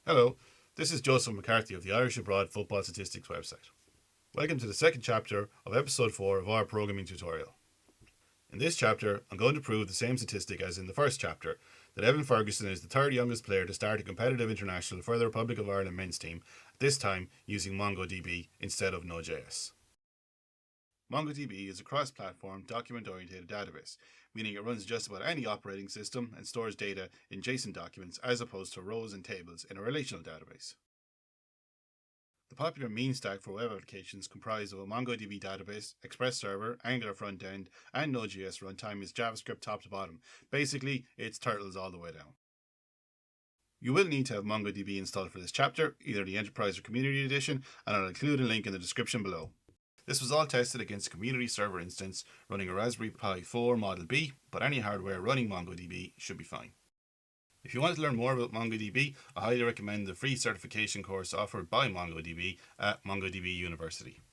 Hello, this is Joseph McCarthy of the Irish Abroad Football Statistics website. Welcome to the second chapter of episode 4 of our programming tutorial. In this chapter, I'm going to prove the same statistic as in the first chapter, that Evan Ferguson is the third youngest player to start a competitive international for the Republic of Ireland men's team, this time using MongoDB instead of Node.js. MongoDB is a cross-platform, document-oriented database, meaning it runs just about any operating system and stores data in JSON documents as opposed to rows and tables in a relational database. The popular mean stack for web applications comprised of a MongoDB database, Express server, Angular frontend, and Node.js runtime is JavaScript top to bottom. Basically, it's turtles all the way down. You will need to have MongoDB installed for this chapter, either the Enterprise or Community Edition, and I'll include a link in the description below. This was all tested against a community server instance running a Raspberry Pi 4 Model B, but any hardware running MongoDB should be fine. If you want to learn more about MongoDB, I highly recommend the free certification course offered by MongoDB at MongoDB University.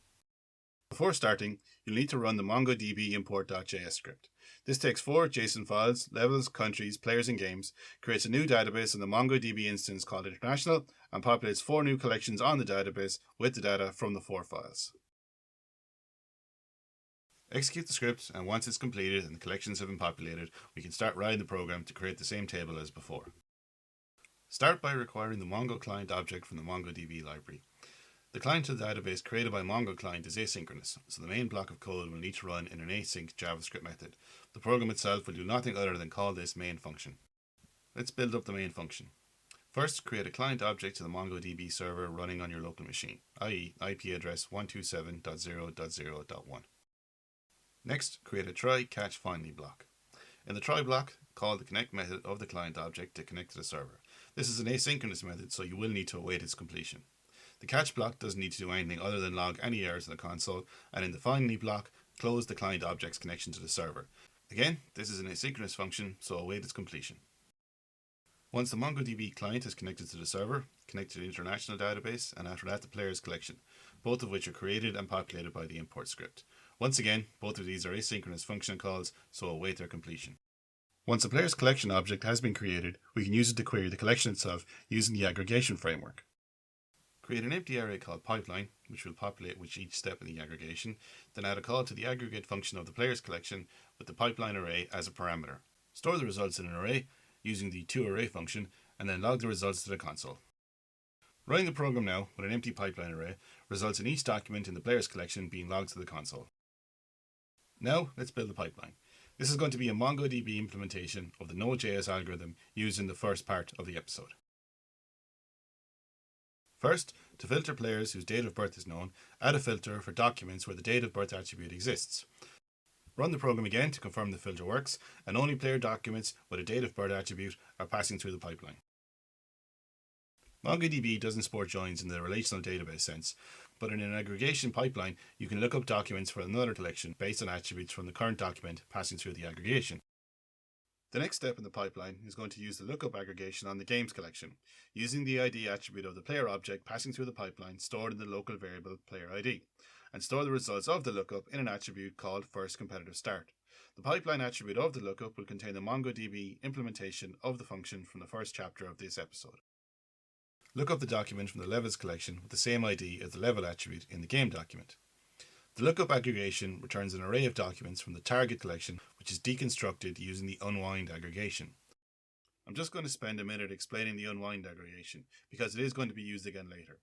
Before starting, you'll need to run the MongoDB import.js script. This takes 4 JSON files, levels, countries, players, and games, creates a new database in the MongoDB instance called International, and populates 4 new collections on the database with the data from the 4 files. Execute the script, and once it's completed and the collections have been populated, we can start writing the program to create the same table as before. Start by requiring the Mongo client object from the MongoDB library. The client to the database created by Mongo client is asynchronous, so the main block of code will need to run in an async JavaScript method. The program itself will do nothing other than call this main function. Let's build up the main function. First, create a client object to the MongoDB server running on your local machine, i.e. IP address 127.0.0.1. Next, create a try, catch, finally block. In the try block, call the connect method of the client object to connect to the server. This is an asynchronous method, so you will need to await its completion. The catch block doesn't need to do anything other than log any errors in the console, and in the finally block, close the client object's connection to the server. Again, this is an asynchronous function, so await its completion. Once the MongoDB client is connected to the server, connect to the international database, and after that the players collection, both of which are created and populated by the import script. Once again, both of these are asynchronous function calls, so await their completion. Once the player's collection object has been created, we can use it to query the collection itself using the aggregation framework. Create an empty array called pipeline, which will populate with each step in the aggregation, then add a call to the aggregate function of the player's collection with the pipeline array as a parameter. Store the results in an array using the toArray function, and then log the results to the console. Running the program now with an empty pipeline array results in each document in the player's collection being logged to the console. Now, let's build the pipeline. This is going to be a MongoDB implementation of the Node.js algorithm used in the first part of the episode. First, to filter players whose date of birth is known, add a filter for documents where the date of birth attribute exists. Run the program again to confirm the filter works, and only player documents with a date of birth attribute are passing through the pipeline. MongoDB doesn't support joins in the relational database sense, but in an aggregation pipeline, you can look up documents for another collection based on attributes from the current document passing through the aggregation. The next step in the pipeline is going to use the lookup aggregation on the games collection, using the ID attribute of the player object passing through the pipeline stored in the local variable player ID, and store the results of the lookup in an attribute called first competitive start. The pipeline attribute of the lookup will contain the MongoDB implementation of the function from the first chapter of this episode. Look up the document from the levels collection with the same ID as the level attribute in the game document. The lookup aggregation returns an array of documents from the target collection, which is deconstructed using the unwind aggregation. I'm just going to spend a minute explaining the unwind aggregation, because it is going to be used again later.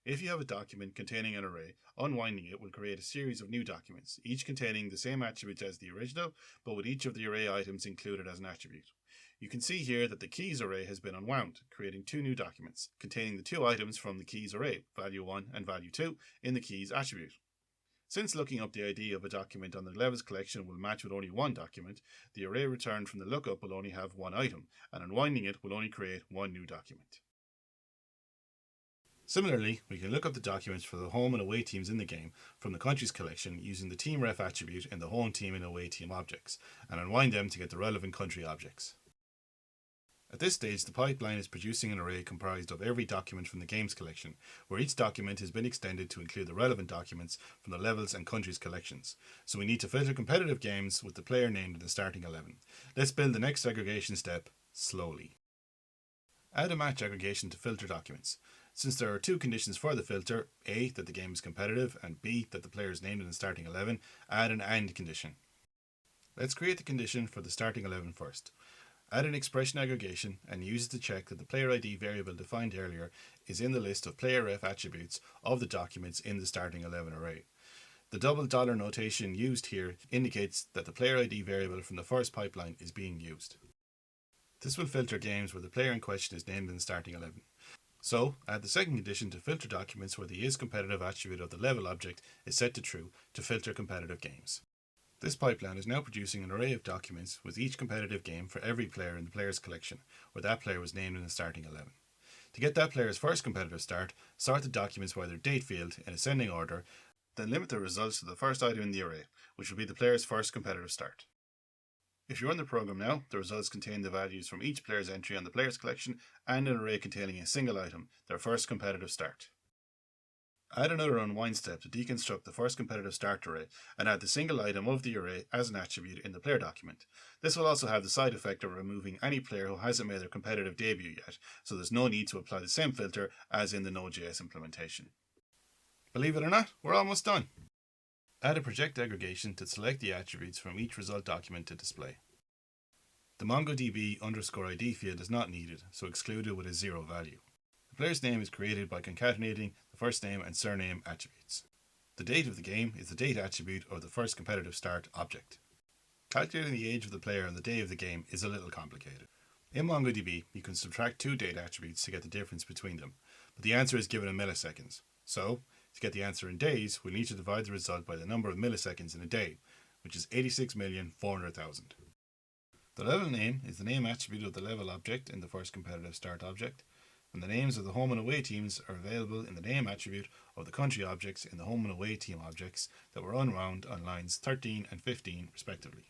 If you have a document containing an array, unwinding it will create a series of new documents, each containing the same attributes as the original, but with each of the array items included as an attribute. You can see here that the keys array has been unwound, creating 2 new documents, containing the 2 items from the keys array, value 1 and value 2, in the keys attribute. Since looking up the ID of a document on the levels collection will match with only 1 document, the array returned from the lookup will only have 1 item, and unwinding it will only create 1 new document. Similarly, we can look up the documents for the home and away teams in the game from the countries collection using the team ref attribute in the home team and away team objects, and unwind them to get the relevant country objects. At this stage, the pipeline is producing an array comprised of every document from the games collection, where each document has been extended to include the relevant documents from the levels and countries collections. So we need to filter competitive games with the player named in the starting 11. Let's build the next aggregation step slowly. Add a match aggregation to filter documents. Since there are two conditions for the filter, A, that the game is competitive, and B, that the player is named in the starting 11, add an AND condition. Let's create the condition for the starting 11 first. Add an expression aggregation and use it to check that the player ID variable defined earlier is in the list of player ref attributes of the documents in the starting 11 array. The double dollar notation used here indicates that the player ID variable from the first pipeline is being used. This will filter games where the player in question is named in the starting 11. So, add the second condition to filter documents where the isCompetitive attribute of the level object is set to true to filter competitive games. This pipeline is now producing an array of documents with each competitive game for every player in the player's collection, where that player was named in the starting 11. To get that player's first competitive start, sort the documents by their date field in ascending order, then limit the results to the first item in the array, which will be the player's first competitive start. If you run the program now, the results contain the values from each player's entry on the player's collection and an array containing a single item, their first competitive start. Add another unwind step to deconstruct the first competitive start array and add the single item of the array as an attribute in the player document. This will also have the side effect of removing any player who hasn't made their competitive debut yet, so there's no need to apply the same filter as in the Node.js implementation. Believe it or not, we're almost done. Add a project aggregation to select the attributes from each result document to display. The MongoDB_ID field is not needed, so exclude it with a 0 value. The player's name is created by concatenating the first name and surname attributes. The date of the game is the date attribute of the first competitive start object. Calculating the age of the player on the day of the game is a little complicated. In MongoDB, you can subtract two date attributes to get the difference between them, but the answer is given in milliseconds. So, to get the answer in days, we'll need to divide the result by the number of milliseconds in a day, which is 86,400,000. The level name is the name attribute of the level object in the first competitive start object, and the names of the home and away teams are available in the name attribute of the country objects in the home and away team objects that were unwound on lines 13 and 15 respectively.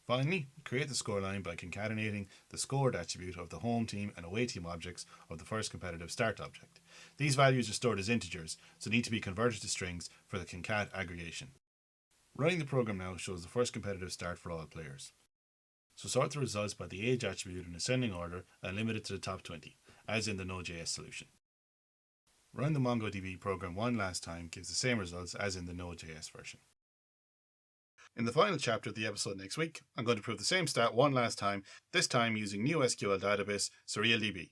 Finally, create the scoreline by concatenating the scored attribute of the home team and away team objects of the first competitive start object. These values are stored as integers, so need to be converted to strings for the concat aggregation. Running the program now shows the first competitive start for all players. So sort the results by the age attribute in ascending order and limit it to the top 20, as in the Node.js solution. Run the MongoDB program one last time gives the same results as in the Node.js version. In the final chapter of the episode next week, I'm going to prove the same stat one last time, this time using new SQL database, SerialDB.